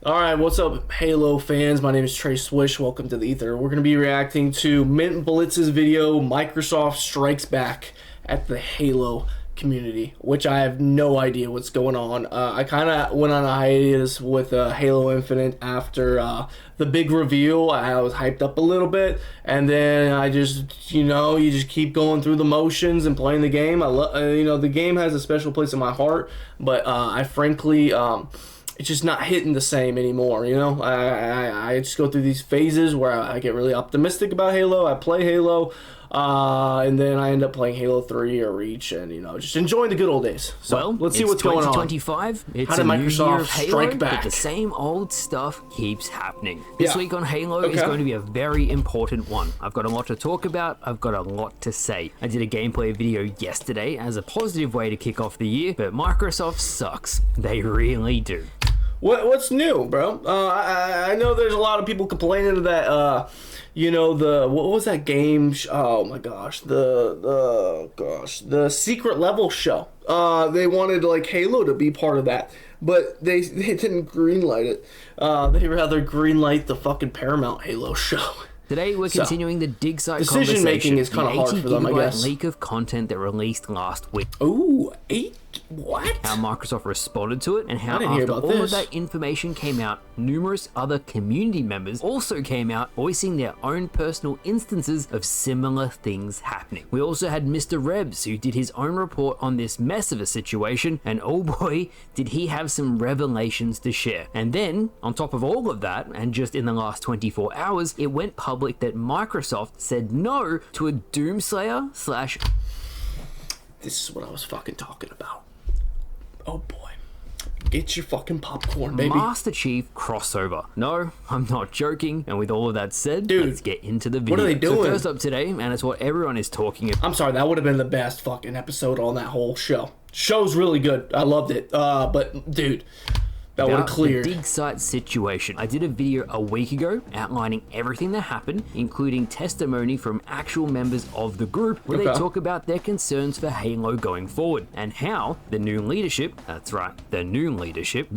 Alright, what's up, Halo fans? My name is Trey Swish. Welcome to the Ether. We're going to be reacting to Mint Blitz's video, Microsoft Strikes Back at the Halo community, which I have no idea what's going on. I kind of went on a hiatus with Halo Infinite after the big reveal. I was hyped up a little bit, and then I just, you just keep going through the motions and playing the game. The game has a special place in my heart, but I frankly... it's just not hitting the same anymore, I just go through these phases where I get really optimistic about Halo. I play Halo, and then I end up playing Halo 3 or Reach, and just enjoying the good old days. So let's see what's going on. 2025. It's How did Microsoft strike Halo, back? But the same old stuff keeps happening. This week on Halo is Okay. going to be a very important one. I've got a lot to talk about. I've got a lot to say. I did a gameplay video yesterday as a positive way to kick off the year, but Microsoft sucks. They really do. What's new, bro? I know there's a lot of people complaining that what was that game? Oh my gosh, the secret level show. They wanted like Halo to be part of that, but they didn't greenlight it. They rather greenlight the fucking Paramount Halo show. Today we're continuing the Digsite decision making is kind of hard for them, I guess. Leak of content that released last week. Ooh, what? How Microsoft responded to it, and how after all of that information came out, numerous other community members also came out voicing their own personal instances of similar things happening. We also had Mr. Rebs, who did his own report on this mess of a situation, and oh boy, did he have some revelations to share. And then, on top of all of that, and just in the last 24 hours, it went public that Microsoft said no to a Doomslayer / This is what I was fucking talking about. Oh boy. Get your fucking popcorn, baby. Master Chief crossover. No, I'm not joking. And with all of that said, dude, let's get into the video. What are they doing? So first up today, and it's what everyone is talking about. I'm sorry, that would have been the best fucking episode on that whole show. Show's really good. I loved it. But dude, that would have cleared. The Digsite situation. I did a video a week ago outlining everything that happened, including testimony from actual members of the group, where they talk about their concerns for Halo going forward, and how the new leadership, that's right, the new leadership...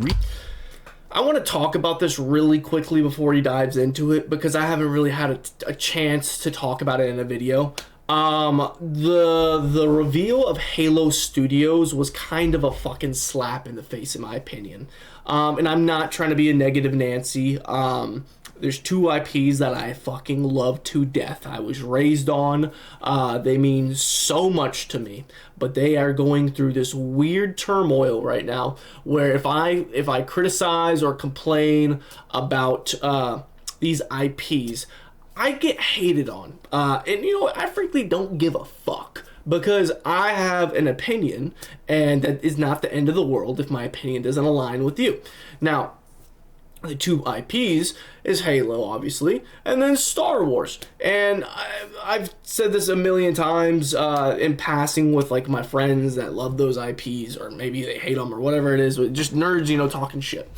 I want to talk about this really quickly before he dives into it, because I haven't really had a chance to talk about it in a video. The reveal of Halo Studios was kind of a fucking slap in the face, in my opinion. And I'm not trying to be a negative Nancy. There's two IPs that I fucking love to death. I was raised on. They mean so much to me, but they are going through this weird turmoil right now, where if I criticize or complain about these IPs, I get hated on. And I frankly don't give a fuck, because I have an opinion, and that is not the end of the world if my opinion doesn't align with you. Now, the two IPs is Halo, obviously, and then Star Wars. And I've said this a million times in passing with like my friends that love those IPs, or maybe they hate them or whatever it is, just nerds, talking shit,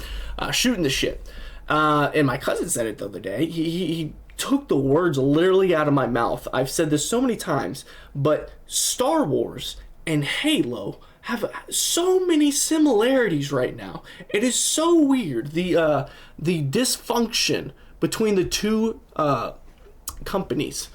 shooting the shit. And my cousin said it the other day. He took the words literally out of my mouth. I've said this so many times, but Star Wars and Halo have so many similarities right now. It is so weird, the dysfunction between the two companies.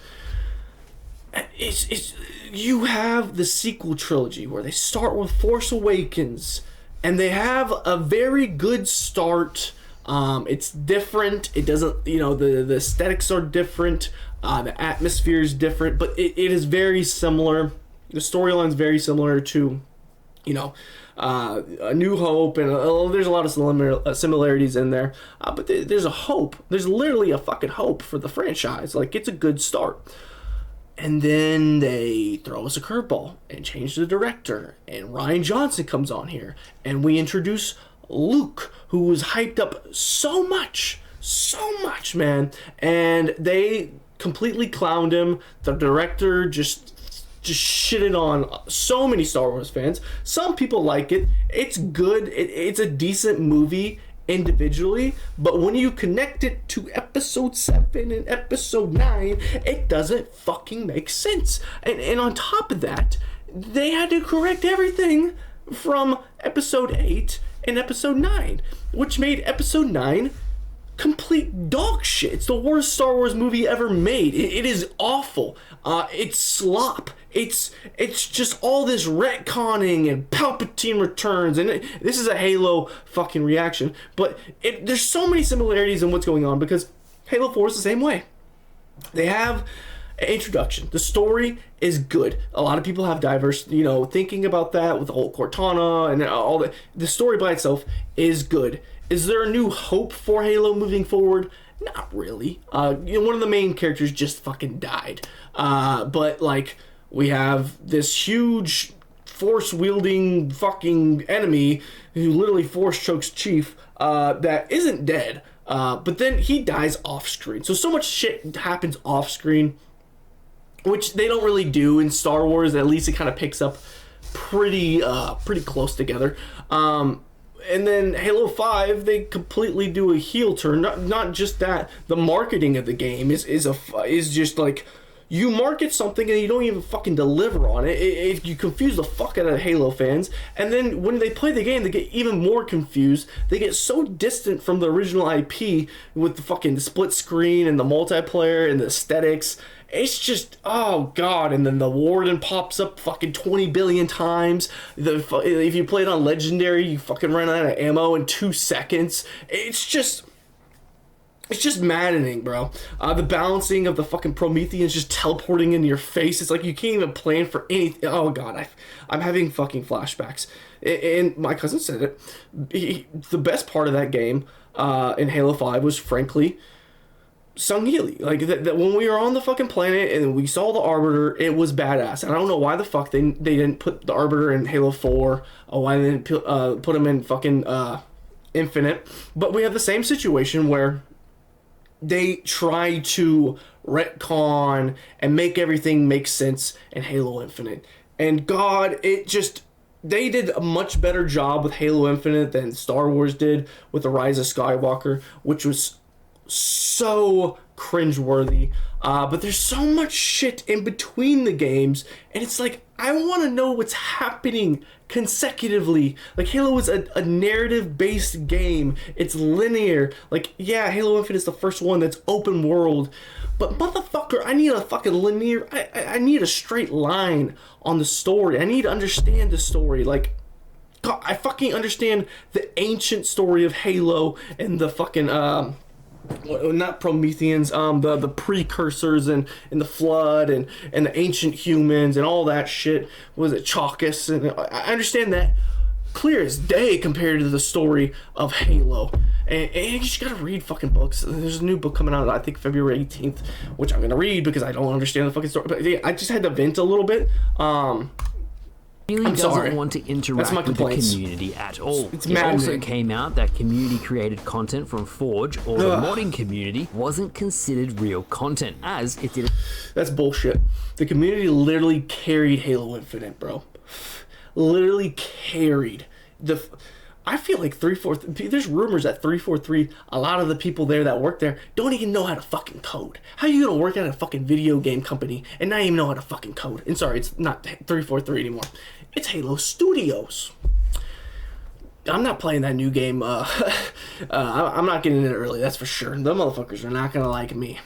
You have the sequel trilogy where they start with Force Awakens, and they have a very good start. It's different. It doesn't, the aesthetics are different. The atmosphere is different, but it is very similar. The storyline is very similar to, A New Hope, and there's a lot of similarities in there. But there's a hope. There's literally a fucking hope for the franchise. Like, it's a good start. And then they throw us a curveball and change the director. And Rian Johnson comes on here, and we introduce Luke, who was hyped up so much, man, and they completely clowned him. The director just shitted on so many Star Wars fans. Some people like it. It's good. It's a decent movie individually, but when you connect it to episode 7 and episode 9, it doesn't fucking make sense. And on top of that, they had to correct everything from episode 8 in Episode 9, which made Episode 9 complete dog shit. It's the worst Star Wars movie ever made. It is awful. It's slop. It's just all this retconning and Palpatine returns, and this is a Halo fucking reaction. But there's so many similarities in what's going on, because Halo 4 is the same way. They have an introduction. The story is good. A lot of people have diverse, thinking about that with the whole Cortana and all that. The story by itself is good. Is there a new hope for Halo moving forward? Not really. One of the main characters just fucking died. But like, we have this huge force-wielding fucking enemy who literally force chokes Chief that isn't dead. But then he dies off-screen. So much shit happens off-screen, which they don't really do in Star Wars. At least it kind of picks up pretty close together. And then Halo 5, they completely do a heel turn. Not just that, the marketing of the game is just like, you market something and you don't even fucking deliver on it. You confuse the fuck out of Halo fans. And then when they play the game, they get even more confused. They get so distant from the original IP with the fucking split screen and the multiplayer and the aesthetics. It's just, oh god. And then the Warden pops up fucking 20 billion times. If you play it on Legendary, you fucking run out of ammo in 2 seconds. It's just maddening, bro. The balancing of the fucking Prometheans just teleporting into your face. It's like you can't even plan for anything. Oh god, I'm having fucking flashbacks. And my cousin said it. The best part of that game in Halo 5 was, frankly, Sung Healy. Like, that when we were on the fucking planet and we saw the Arbiter, it was badass. And I don't know why the fuck they didn't put the Arbiter in Halo 4, or why they didn't put him in fucking Infinite. But we have the same situation where they try to retcon and make everything make sense in Halo Infinite. And god, they did a much better job with Halo Infinite than Star Wars did with The Rise of Skywalker, which was so cringeworthy. But there's so much shit in between the games, and it's like, I want to know what's happening consecutively. Like, Halo is a narrative-based game. It's linear. Like, yeah, Halo Infinite is the first one that's open world, but motherfucker, I need a fucking linear, I need a straight line on the story. I need to understand the story. Like, God, I fucking understand the ancient story of Halo and the fucking not Prometheans, the precursors and the flood and the ancient humans and all that shit. Was it Chalkus? And I understand that clear as day compared to the story of Halo. And you just gotta read fucking books. There's a new book coming out, I think February 18th, which I'm gonna read because I don't understand the fucking story. But yeah, I just had to vent a little bit. Really doesn't want to interact with the community at all. It also came out that community-created content from Forge or the modding community wasn't considered real content, as it didn't. That's bullshit. The community literally carried Halo Infinite, bro. Literally carried. I feel like there's rumors that 343, a lot of the people there that work there don't even know how to fucking code. How are you gonna work at a fucking video game company and not even know how to fucking code? And sorry, it's not 343 anymore. It's Halo Studios. I'm not playing that new game. I'm not getting in it early, that's for sure. The motherfuckers are not gonna like me.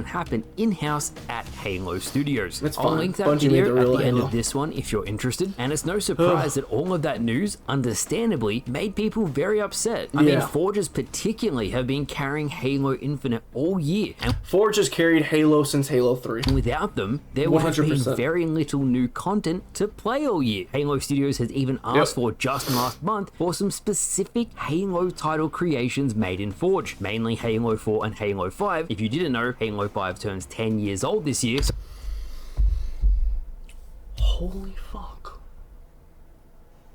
Happen in-house at Halo Studios. That's I'll fine. link that video at the end of this one if you're interested. And it's no surprise that all of that news, understandably, made people very upset. I mean, Forges particularly have been carrying Halo Infinite all year. And Forge has carried Halo since Halo 3. Without them, there would have been very little new content to play all year. Halo Studios has even asked for, just last month, for some specific Halo title creations made in Forge. Mainly Halo 4 and Halo 5. If you didn't know, Halo 5 turns 10 years old this year. Holy fuck.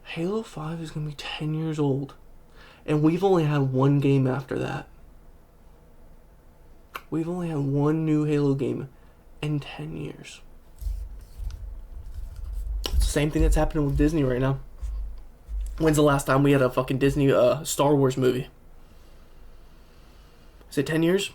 Halo 5 is gonna be 10 years old. And we've only had one game after that. We've only had one new Halo game in 10 years. It's the same thing that's happening with Disney right now. When's the last time we had a fucking Disney Star Wars movie? Is it 10 years?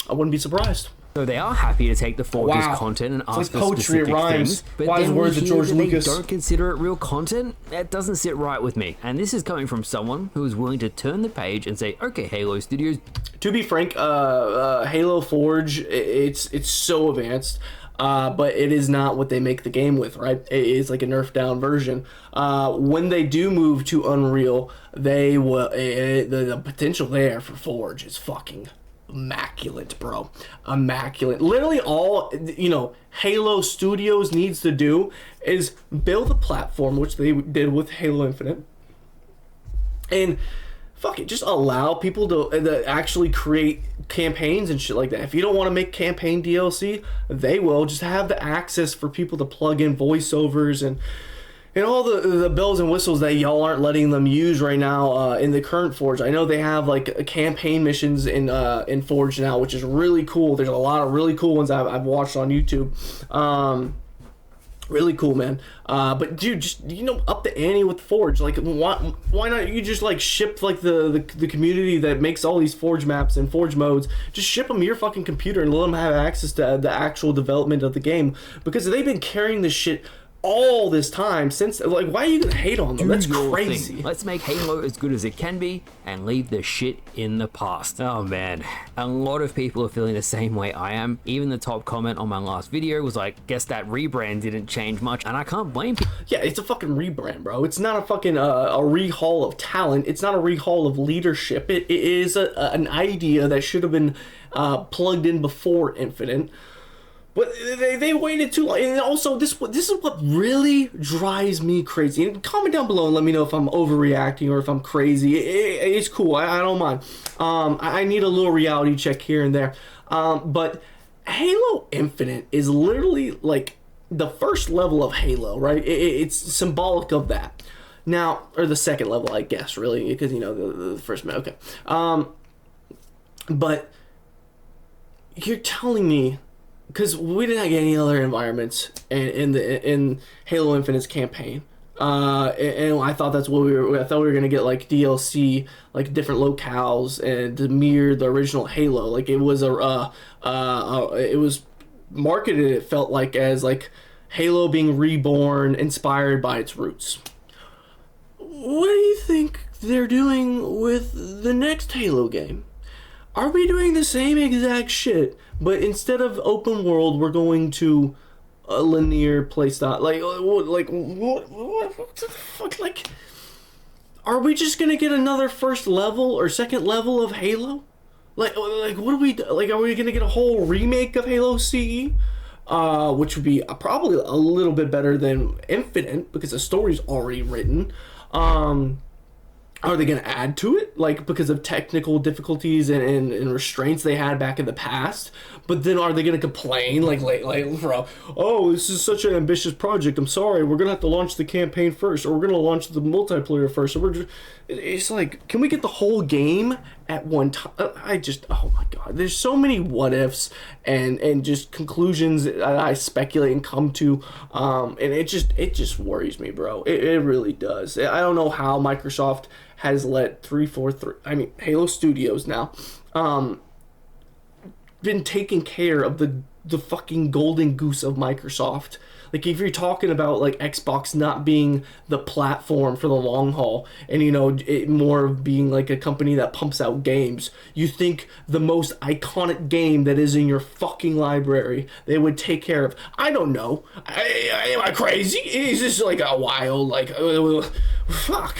I wouldn't be surprised. So they are happy to take the Forge's content and ask for specific things, but then we hear that they don't consider it real content. That doesn't sit right with me. And this is coming from someone who is willing to turn the page and say, okay, Halo Studios. To be frank, Halo Forge, it's so advanced. But it is not what they make the game with, right? It is like a nerfed down version. When they do move to Unreal, they will. The potential there for Forge is fucking immaculate, bro. Immaculate. Literally all, Halo Studios needs to do is build a platform, which they did with Halo Infinite, and fuck it, just allow people to actually create campaigns and shit like that. If you don't want to make campaign DLC, they will just have the access for people to plug in voiceovers and all the bells and whistles that y'all aren't letting them use right now in the current Forge. I know they have like campaign missions in Forge now, which is really cool. There's a lot of really cool ones I've watched on YouTube. Really cool, man. But dude, just up the ante with Forge. Like, why not you just like ship like the community that makes all these Forge maps and Forge modes? Just ship them your fucking computer and let them have access to the actual development of the game, because they've been carrying this shit all this time since. Like, why are you gonna hate on them? That's crazy. Thing. Let's make Halo as good as it can be and leave the shit in the past. Oh man, a lot of people are feeling the same way I am. Even the top comment on my last video was like, guess that rebrand didn't change much, and I can't blame people. Yeah, it's a fucking rebrand, bro. It's not a fucking a rehaul of talent. It's not a rehaul of leadership. It is an idea that should have been plugged in before Infinite. But they waited too long. And also, this is what really drives me crazy. And comment down below and let me know if I'm overreacting or if I'm crazy. It's cool. I don't mind. I need a little reality check here and there. But Halo Infinite is literally like the first level of Halo, right? It's symbolic of that. Now, or the second level, I guess, really, because, the first, okay. But you're telling me, because we didn't get any other environments in Halo Infinite's campaign, and I thought that's what I thought we were gonna get, like DLC, like different locales, and to mirror the original Halo. Like it was it was marketed, it felt like, as like Halo being reborn, inspired by its roots. What do you think they're doing with the next Halo game? Are we doing the same exact shit, but instead of open world, we're going to a linear playstyle? Like what the fuck? Like, are we just gonna get another first level or second level of Halo? Like what are we like? Are we gonna get a whole remake of Halo CE? Which would be probably a little bit better than Infinite because the story's already written. Are they going to add to it, like, because of technical difficulties and restraints they had back in the past? But then are they going to complain, like oh, this is such an ambitious project, I'm sorry, we're going to have to launch the campaign first, or we're going to launch the multiplayer first, or it's like, can we get the whole game at one time? Oh my god, there's so many what ifs and just conclusions that I speculate and come to, and it just worries me, bro. It really does. I don't know how Microsoft has let Halo Studios now, been taking care of the fucking golden goose of Microsoft. Like, if you're talking about like Xbox not being the platform for the long haul, and it more of being like a company that pumps out games, you think the most iconic game that is in your fucking library they would take care of? I don't know. Am I crazy? Is this like a wild fuck?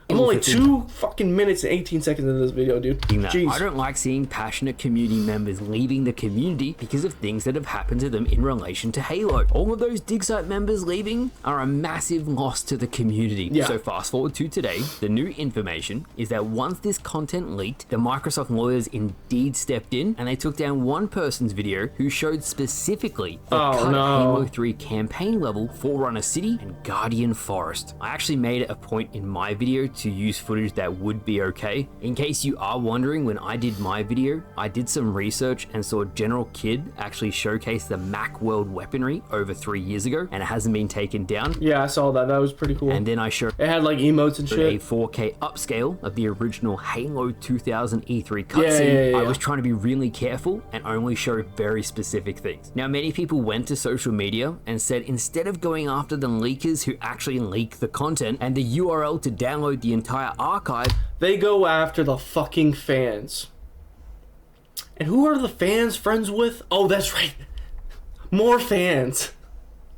I'm only 2 fucking minutes and 18 seconds into this video, dude. Jeez. I don't like seeing passionate community members leaving the community because of things that have happened to them in relation to Halo. All of those Digsite members leaving are a massive loss to the community. Yeah. So fast forward to today, the new information is that once this content leaked, the Microsoft lawyers indeed stepped in and they took down one person's video who showed specifically the Halo 3 campaign level, Forerunner City and Guardian Forest. I actually made it a point in my video to use footage that would be okay. In case you are wondering, when I did my video, I did some research and saw General Kidd actually showcase the Macworld weaponry over 3 years ago, and it hasn't been taken down. Yeah, I saw that. That was pretty cool. And then I showed it had like emotes and shit. A 4K upscale of the original Halo 2000 E3 cutscene. I was trying to be really careful and only show very specific things. Now, many people went to social media and said instead of going after the leakers who actually leak the content and the URL to download the entire archive, they go after the fucking fans. And who are the fans friends with? Oh, that's right. More fans.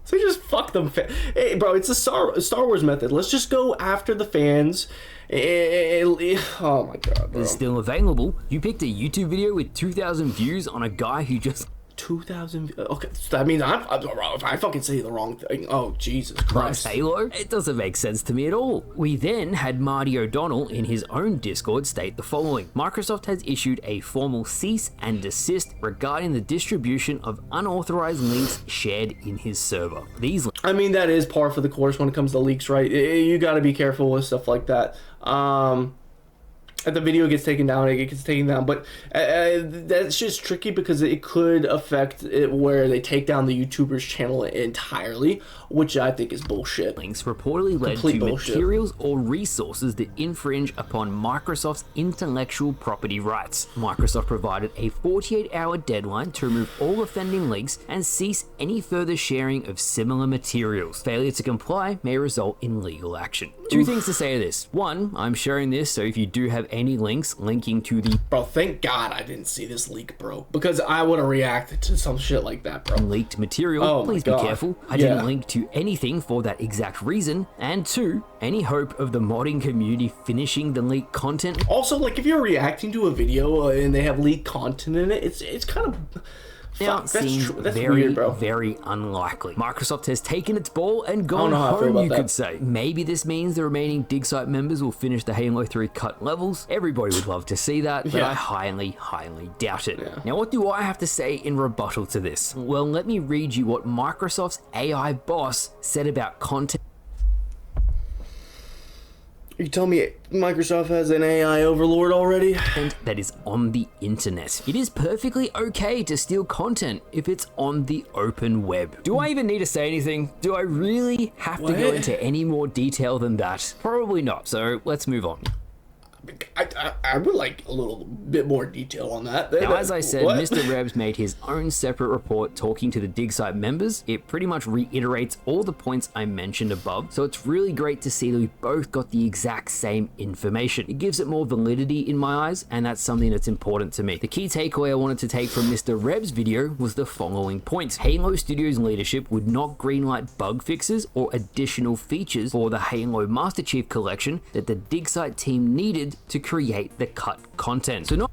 So just fuck them. Hey, bro, it's a Star Wars method. Let's just go after the fans. Oh my god, bro. It's still available. You picked a YouTube video with 2,000 views on a guy who just 2,000. Okay, so that means I'm wrong. If I fucking say the wrong thing, oh Jesus Christ. Halo? It doesn't make sense to me at all. We then had Marty O'Donnell in his own Discord state the following: Microsoft has issued a formal cease and desist regarding the distribution of unauthorized links shared in his server. I mean, that is par for the course when it comes to leaks, right? You got to be careful with stuff like that. If the video gets taken down, it gets taken down. But that's just tricky because it could affect it where they take down the YouTuber's channel entirely, which I think is bullshit. Links reportedly led to materials or resources that infringe upon Microsoft's intellectual property rights. Microsoft provided a 48-hour deadline to remove all offending links and cease any further sharing of similar materials. Failure to comply may result in legal action. Two things to say to this. One, I'm sharing this, so if you do have any links linking to the... Bro, thank God I didn't see this leak, bro. Because I would have reacted to some shit like that, bro. Leaked material, please be careful. I didn't link to anything for that exact reason. And two, any hope of the modding community finishing the leaked content. Also, like, if you're reacting to a video and they have leaked content in it, it's kind of... Now, seems very, weird, bro. Very unlikely. Microsoft has taken its ball and gone home, you could say. Maybe this means the remaining Digsite members will finish the Halo 3 cut levels. Everybody would love to see that, but I highly, highly doubt it. Now, what do I have to say in rebuttal to this? Well, let me read you what Microsoft's AI boss said about content. You tell me Microsoft has an AI overlord already? And that is on the internet. It is perfectly okay to steal content if it's on the open web. Do I even need to say anything? Do I really have to go into any more detail than that? Probably not, so let's move on. I would like a little bit more detail on that. Now, as I said, Mr. Rebs made his own separate report talking to the Digsite members. It pretty much reiterates all the points I mentioned above, so it's really great to see that we both got the exact same information. It gives it more validity in my eyes, and that's something that's important to me. The key takeaway I wanted to take from Mr. Rebs' video was the following points. Halo Studios leadership would not greenlight bug fixes or additional features for the Halo Master Chief Collection that the Digsite team needed to create the cut content. So not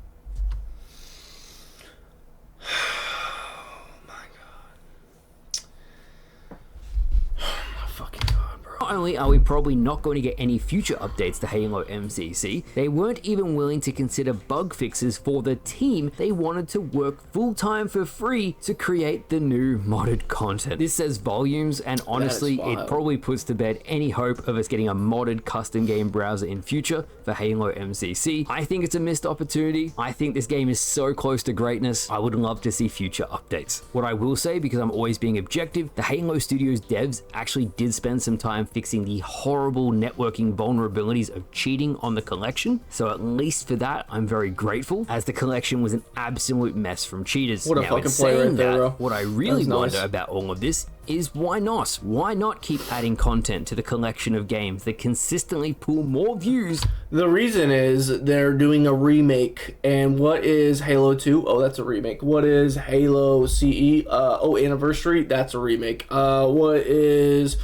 Not only are we probably not going to get any future updates to Halo MCC, they weren't even willing to consider bug fixes for the team. They wanted to work full-time for free to create the new modded content. This says volumes, and honestly, it probably puts to bed any hope of us getting a modded custom game browser in future for Halo MCC. I think it's a missed opportunity. I think this game is so close to greatness. I would love to see future updates. What I will say, because I'm always being objective, the Halo Studios devs actually did spend some time fixing the horrible networking vulnerabilities of cheating on the collection. So at least for that, I'm very grateful, as the collection was an absolute mess from cheaters. What a fucking play right there, bro. What I really wonder about all of this is why not? Why not keep adding content to the collection of games that consistently pull more views? The reason is they're doing a remake. And what is Halo 2? Oh, that's a remake. What is Halo CE? Anniversary? That's a remake. What is...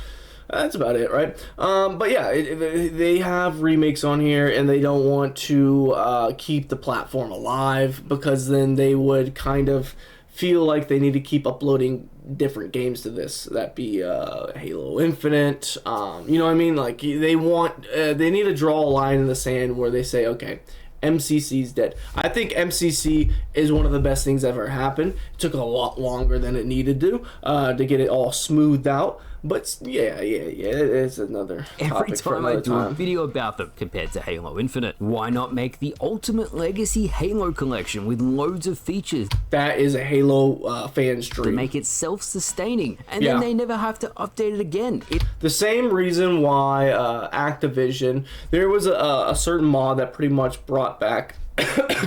That's about it, right? But yeah, they have remakes on here, and they don't want to keep the platform alive, because then they would kind of feel like they need to keep uploading different games to this. That be Halo Infinite. You know what I mean? Like, they need to draw a line in the sand where they say, okay, MCC's dead. I think MCC is one of the best things that ever happened. It took a lot longer than it needed to get it all smoothed out. But yeah, it's another Every topic for time I another do a time. video about them compared to Halo Infinite, why not make the Ultimate Legacy Halo Collection with loads of features That is a Halo fan's to dream. make it self-sustaining, and then they never have to update it again. The same reason why Activision, there was a certain mod that pretty much brought back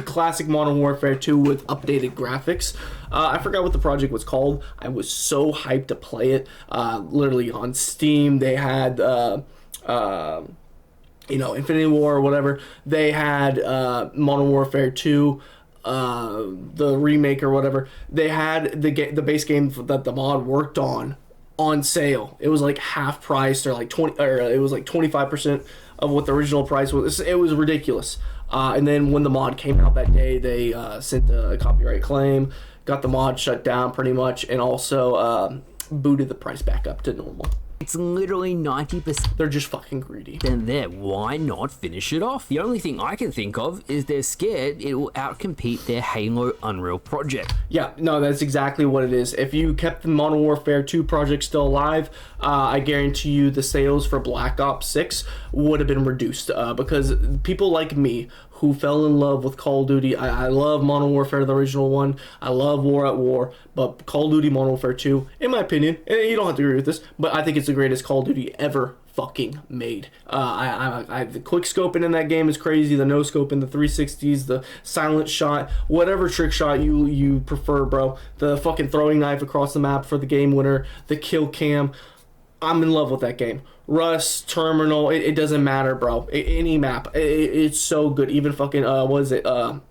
classic Modern Warfare 2 with updated graphics. I forgot what the project was called. I was so hyped to play it. Literally on Steam, they had Infinity War or whatever. They had Modern Warfare 2, the remake or whatever. They had the base game that the mod worked on sale. It was like half price, or like 20, or it was like 25% of what the original price was. It was ridiculous. And then when the mod came out that day, they sent a copyright claim, got the mod shut down pretty much, and also booted the price back up to normal. It's literally 90%. They're just fucking greedy. Then there, why not finish it off? The only thing I can think of is they're scared it will outcompete their Halo Unreal project. Yeah, no, that's exactly what it is. If you kept the Modern Warfare 2 project still alive, I guarantee you the sales for Black Ops 6 would have been reduced, because people like me who fell in love with Call of Duty. I love Modern Warfare, the original one. I love War at War, but Call of Duty Modern Warfare 2, in my opinion, and you don't have to agree with this, but I think it's the greatest Call of Duty ever fucking made. The quick scoping in that game is crazy. The no scope in the 360s, the silent shot, whatever trick shot you prefer, bro. The fucking throwing knife across the map for the game winner, the kill cam. I'm in love with that game. Rust, Terminal, it doesn't matter, bro. Any map, it's so good. Even fucking Overgrown,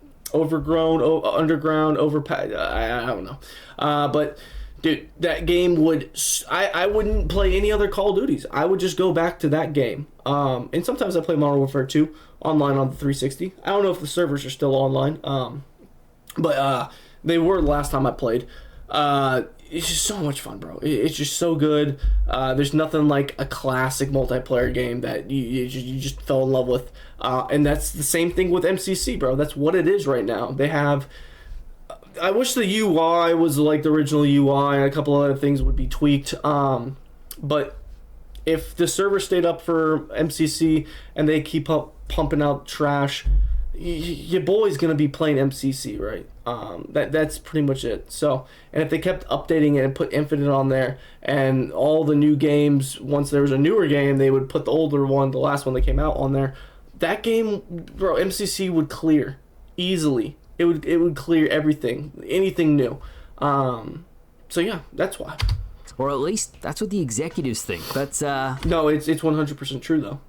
Underground, Overpass. I don't know, but dude, that game I wouldn't play any other Call of Duties. I would just go back to that game. And sometimes I play Modern Warfare 2 online on the 360. I don't know if the servers are still online. But they were the last time I played. It's just so much fun, bro. It's just so good. There's nothing like a classic multiplayer game that you just fell in love with. And that's the same thing with MCC, bro. That's what it is right now. They have... I wish the UI was like the original UI, and a couple other things would be tweaked. But if the server stayed up for MCC and they keep up pumping out trash, your boy's gonna be playing MCC, right? That's pretty much it. So, and if they kept updating it and put Infinite on there, and all the new games, once there was a newer game, they would put the older one, the last one that came out, on there. That game, bro, MCC would clear easily. It would clear everything, anything new. So yeah, that's why. Or at least that's what the executives think. But no, it's 100% true though.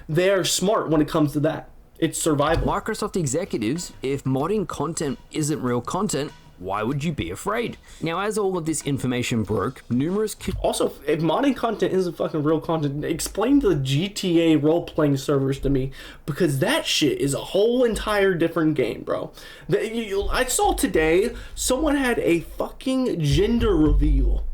They're smart when it comes to that. It's survival. Microsoft executives, if modding content isn't real content, why would you be afraid? Now, as all of this information broke, numerous... Also, if modding content isn't fucking real content, explain the GTA role-playing servers to me, because that shit is a whole entire different game, bro. I saw today, someone had a fucking gender reveal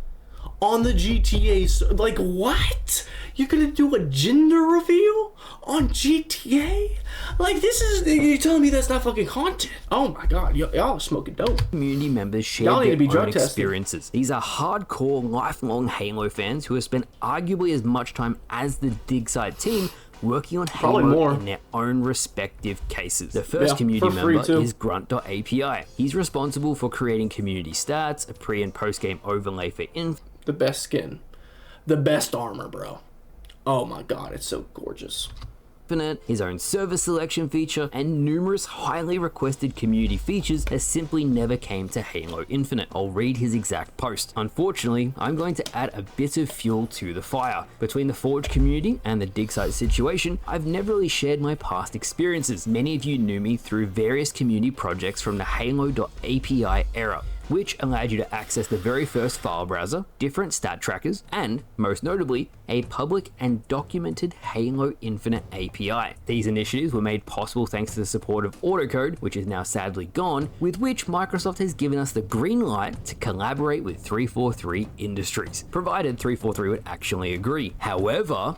on the GTA. Like, what? You're gonna do a gender reveal on GTA? Like, you're telling me that's not fucking content? Oh my god, y'all are smoking dope. Community members share their own experiences. These are hardcore, lifelong Halo fans who have spent arguably as much time as the Digsite team working on Halo in their own respective cases. The first community member is Grunt.api. He's responsible for creating community stats, a pre- and post-game overlay for the best skin, the best armor, bro. Oh my god, it's so gorgeous. Infinite, his own server selection feature, and numerous highly requested community features that simply never came to Halo Infinite. I'll read his exact post. Unfortunately, I'm going to add a bit of fuel to the fire. Between the Forge community and the Digsite situation, I've never really shared my past experiences. Many of you knew me through various community projects from the Halo.api era, which allowed you to access the very first file browser, different stat trackers, and, most notably, a public and documented Halo Infinite API. These initiatives were made possible thanks to the support of Autocode, which is now sadly gone, with which Microsoft has given us the green light to collaborate with 343 Industries, provided 343 would actually agree. However...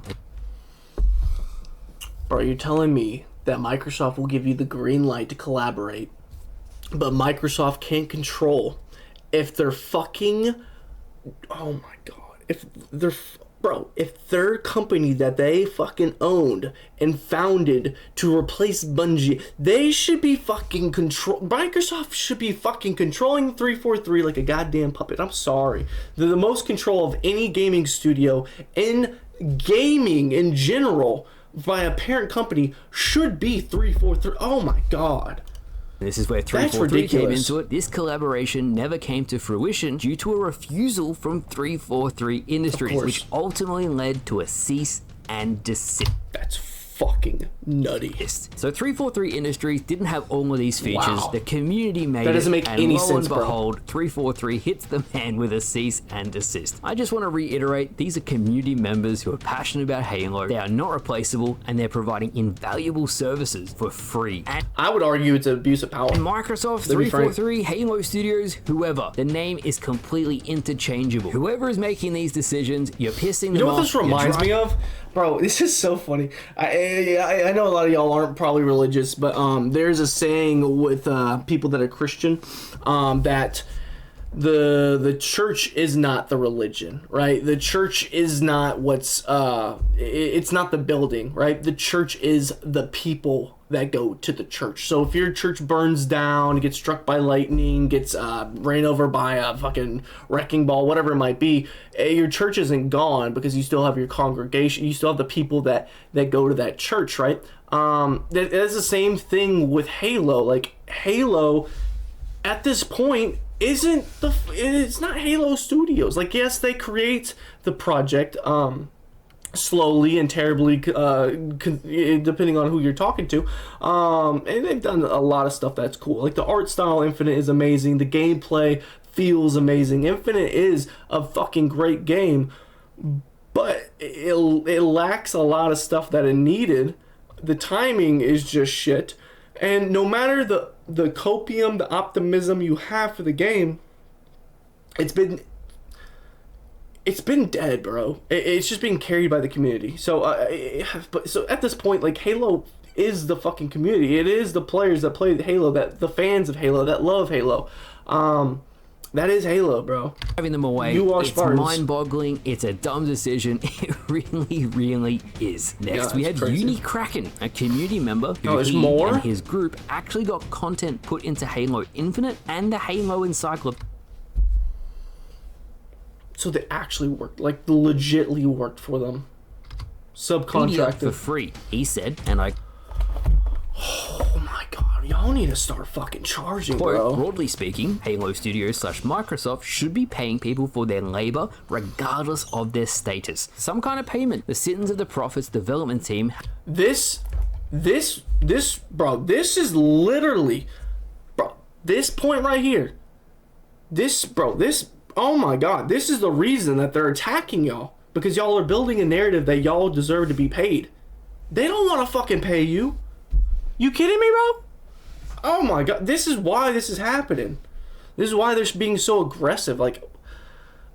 Bro, you're telling me that Microsoft will give you the green light to collaborate, but Microsoft can't control if they're fucking... Oh my god. if they're if their company that they fucking owned and founded to replace Bungie, they should be fucking Microsoft should be fucking controlling 343 like a goddamn puppet. I'm sorry. They're the most control of any gaming studio in gaming in general by a parent company should be 343. Oh my god. This is where 343 came into it. This collaboration never came to fruition due to a refusal from 343 Industries, which ultimately led to a cease and desist. That's fucking nutty. So 343 Industries didn't have all of these features. Wow. The community made that doesn't it, make and any lo sense, and behold, 343 hits the man with a cease and desist. I just want to reiterate, these are community members who are passionate about Halo. They are not replaceable, and they're providing invaluable services for free. And I would argue it's an abuse of power. Microsoft, 343, Halo Studios, whoever. The name is completely interchangeable. Whoever is making these decisions, you're pissing them off. You know what this reminds me of? Bro, this is so funny. I know a lot of y'all aren't probably religious, but there's a saying with people that are Christian that the church is not the religion, right? The church is not what's it's not the building, right? The church is the people that go to the church. So if your church burns down, gets struck by lightning, gets ran over by a fucking wrecking ball, whatever it might be, your church isn't gone because you still have your congregation. You still have the people that go to that church, right? That's the same thing with Halo. Like Halo, at this point, it's not Halo Studios. Like, yes, they create the project slowly and terribly, depending on who you're talking to, and they've done a lot of stuff that's cool. Like the art style Infinite is amazing, the gameplay feels amazing. Infinite is a fucking great game, but it lacks a lot of stuff that it needed. The timing is just shit, and no matter the copium, the optimism you have for the game, it's been dead, bro. It's just being carried by the community. So at this point, like, Halo is the fucking community. It is the players that play Halo, that the fans of Halo that love Halo. That is Halo, bro. Having them away, it's mind-boggling. It's a dumb decision. It really, really is. Next, we have Kraken, a community member who and his group actually got content put into Halo Infinite and the Halo Encyclopedia. So they actually worked, like legitly worked for them. Subcontracted. For free, he said, and I... Oh my god, y'all need to start fucking charging, bro. Broadly speaking, Halo Studios / Microsoft should be paying people for their labor regardless of their status. Some kind of payment. The sins of the Prophets development team... This is literally... Bro, this point right here. Oh my god, this is the reason that they're attacking y'all. Because y'all are building a narrative that y'all deserve to be paid. They don't want to fucking pay you. You kidding me, bro? Oh my god, this is why this is happening. This is why they're being so aggressive. Like,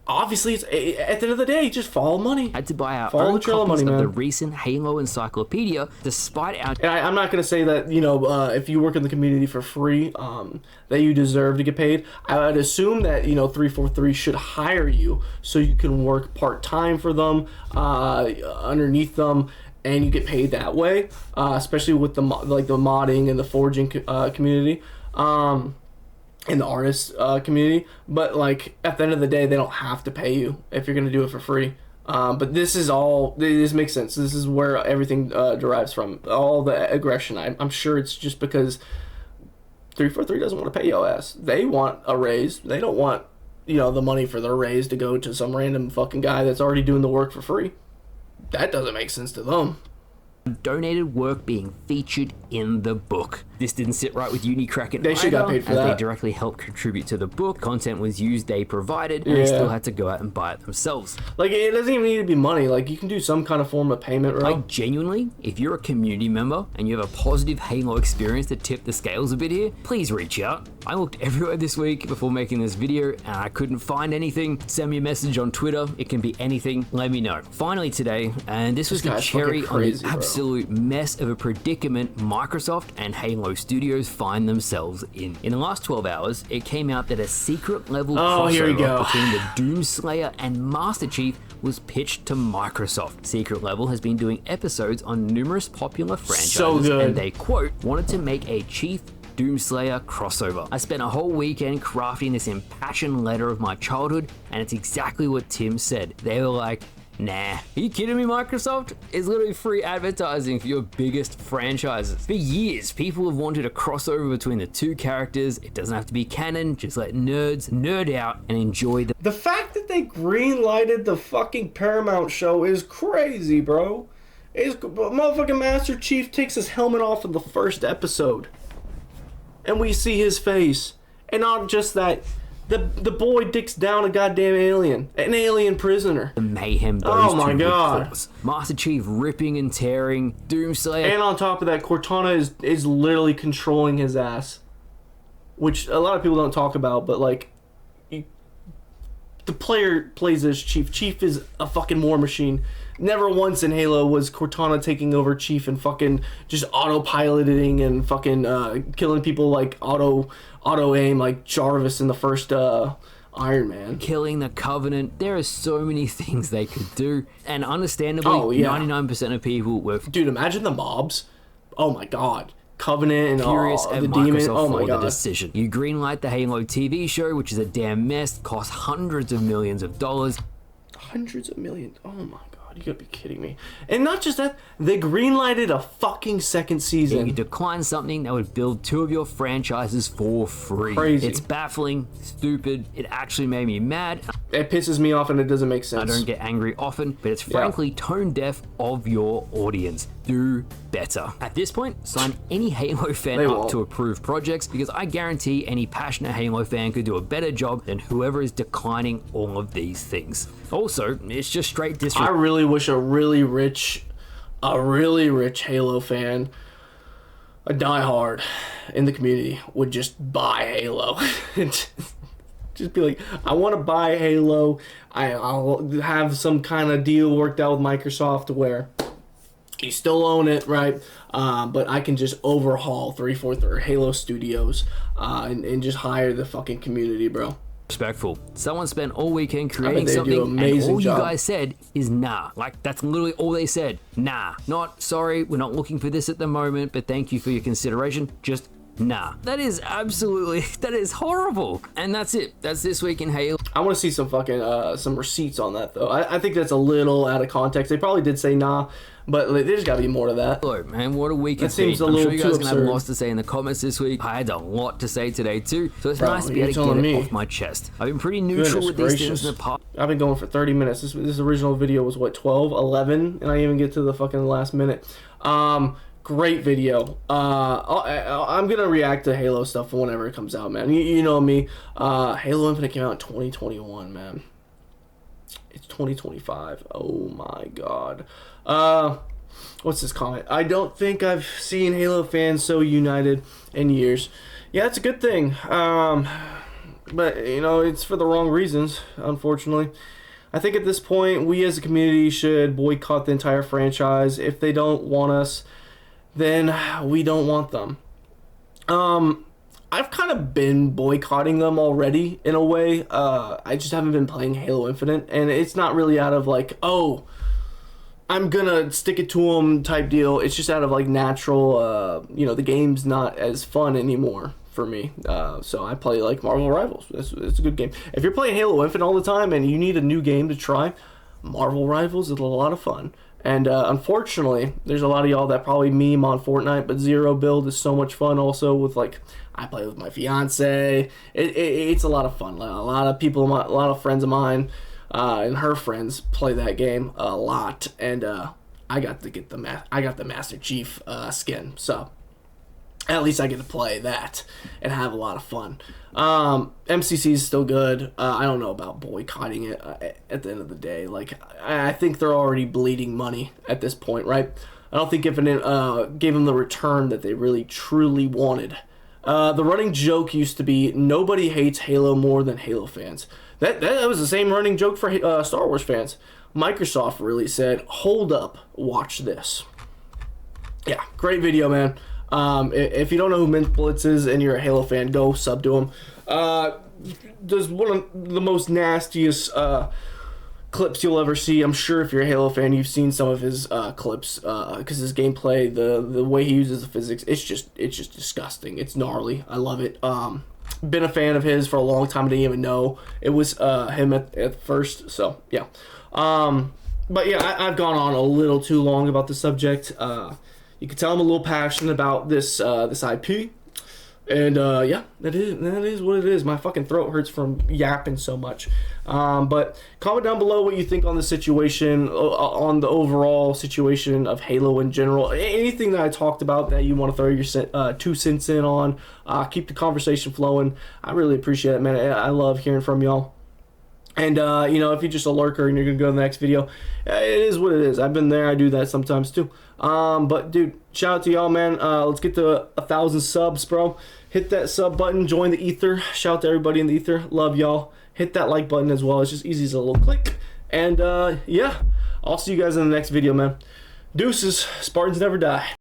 obviously, it's at the end of the day, just follow money. Had to buy our own copies of the recent Halo Encyclopedia, despite our... And I'm not going to say that, if you work in the community for free, that you deserve to get paid. I would assume that, 343 should hire you so you can work part-time for them, underneath them, and you get paid that way, especially with the modding and the forging community. In the artist community, but like at the end of the day, they don't have to pay you if you're gonna do it for free. But this makes sense. This is where everything derives from. All the aggression. I'm sure it's just because 343 doesn't want to pay your ass. They want a raise. They don't want the money for their raise to go to some random fucking guy that's already doing the work for free. That doesn't make sense to them. Donated work being featured in the book. This didn't sit right with Kraken. They should got paid for that. They directly helped contribute to the book. Content was used, they provided, and they still had to go out and buy it themselves. Like, it doesn't even need to be money. Like, you can do some kind of form of payment, right? Like, genuinely, if you're a community member and you have a positive Halo experience to tip the scales a bit here, please reach out. I looked everywhere this week before making this video and I couldn't find anything. Send me a message on Twitter. It can be anything. Let me know. Finally today, and this was the cherry on the absolute mess of a predicament Microsoft and Halo Studios find themselves in. In the last 12 hours, it came out that a secret level crossover between the Doomslayer and Master Chief was pitched to Microsoft. Secret Level has been doing episodes on numerous popular franchises, and they, quote, wanted to make a Chief Doomslayer crossover. I spent a whole weekend crafting this impassioned letter of my childhood, and it's exactly what Tim said. They were like, nah, are you kidding me, Microsoft? It's literally free advertising for your biggest franchises. For years, people have wanted a crossover between the two characters. It doesn't have to be canon, just let nerds nerd out and enjoy the fact that they green-lighted the fucking Paramount show is crazy, bro. Motherfucking Master Chief takes his helmet off in the first episode, and we see his face. And not just that, the boy dicks down a goddamn alien, an alien prisoner. The mayhem. Oh my god! Cause. Master Chief ripping and tearing, Doomslayer, and on top of that, Cortana is literally controlling his ass, which a lot of people don't talk about. But like, the player plays as Chief. Chief is a fucking war machine. Never once in Halo was Cortana taking over Chief and fucking just autopiloting and fucking killing people like auto aim like Jarvis in the first Iron Man. Killing the Covenant. There are so many things they could do, and understandably, 99% of people were. Dude, imagine the mobs. Oh my god. Covenant and furious the Microsoft demon. Oh my god. The decision. You greenlight the Halo TV show, which is a damn mess, cost hundreds of millions of dollars. Hundreds of millions. Oh my god. You gotta be kidding me. And not just that, they greenlighted a fucking second season. You decline something that would build two of your franchises for free. Crazy. It's baffling, stupid. It actually made me mad. It pisses me off and it doesn't make sense. I don't get angry often, but it's frankly tone deaf of your audience. Do better. At this point, sign any Halo fan up to approved projects, because I guarantee any passionate Halo fan could do a better job than whoever is declining all of these things. Also, it's just straight disrespect. I really wish a really rich Halo fan, a diehard in the community, would just buy Halo. Just be like, I want to buy Halo. I'll have some kind of deal worked out with Microsoft where you still own it, right? But I can just overhaul 343 Halo Studios and just hire the fucking community, bro. Respectful. Someone spent all weekend creating something, and all you guys said is nah. Like, that's literally all they said. Nah. Not, sorry, we're not looking for this at the moment, but thank you for your consideration. Just nah. That is horrible. And that's it. That's this week in Halo. I want to see some fucking some receipts on that, though. I think that's a little out of context. They probably did say nah, but there's got to be more to that. Look, man, what a week it's been. I'm sure you guys are going to have lots to say in the comments this week. I had a lot to say today, too, so it's nice to be able to get it off my chest. I've been pretty neutral with these things in the past. I've been going for 30 minutes. This original video was, what, 12, 11? And I didn't even get to the fucking last minute. Great video. I'm gonna react to Halo stuff whenever it comes out, man. You know me. Halo Infinite came out in 2021, man. It's 2025. Oh my god. What's this comment? I don't think I've seen Halo fans so united in years. Yeah, it's a good thing. But you know, it's for the wrong reasons, unfortunately. I think at this point, we as a community should boycott the entire franchise. If they don't want us, then we don't want them. I've kind of been boycotting them already in a way. I just haven't been playing Halo Infinite, and it's not really out of like, oh, I'm gonna stick it to them type deal. It's just out of like natural, you know, the game's not as fun anymore for me. So I play like Marvel Rivals. It's a good game. If you're playing Halo Infinite all the time and you need a new game to try, Marvel Rivals is a lot of fun. And unfortunately, there's a lot of y'all that probably meme on Fortnite, but Zero Build is so much fun also with, like, I play with my fiance. It's a lot of fun. A lot of people, a lot of friends of mine and her friends play that game a lot. And I got to get the Master Chief skin, so at least I get to play that and have a lot of fun. MCC is still good. I don't know about boycotting it at the end of the day. Like, I think they're already bleeding money at this point, right? I don't think if it gave them the return that they really truly wanted. The running joke used to be, nobody hates Halo more than Halo fans. That was the same running joke for Star Wars fans. Microsoft really said, hold up, watch this. Yeah, great video, man. If you don't know who Blitz is and you're a Halo fan, go sub to him. Does one of the most nastiest clips you'll ever see. I'm sure if you're a Halo fan, you've seen some of his clips, because his gameplay, the way he uses the physics, it's just disgusting. It's gnarly. I love it. Been a fan of his for a long time. I didn't even know it was him at first. So yeah. But yeah, I've gone on a little too long about the subject. You can tell I'm a little passionate about this IP. And yeah, that is what it is. My fucking throat hurts from yapping so much. But comment down below what you think on the situation, on the overall situation of Halo in general. Anything that I talked about that you want to throw your 2 cents in on. Keep the conversation flowing. I really appreciate it, man. I love hearing from y'all. And, you know, if you're just a lurker and you're going to go to the next video, it is what it is. I've been there. I do that sometimes, too. But, dude, shout out to y'all, man. Let's get to 1,000 subs, bro. Hit that sub button. Join the ether. Shout out to everybody in the ether. Love y'all. Hit that like button as well. It's just easy as a little click. And, yeah, I'll see you guys in the next video, man. Deuces. Spartans never die.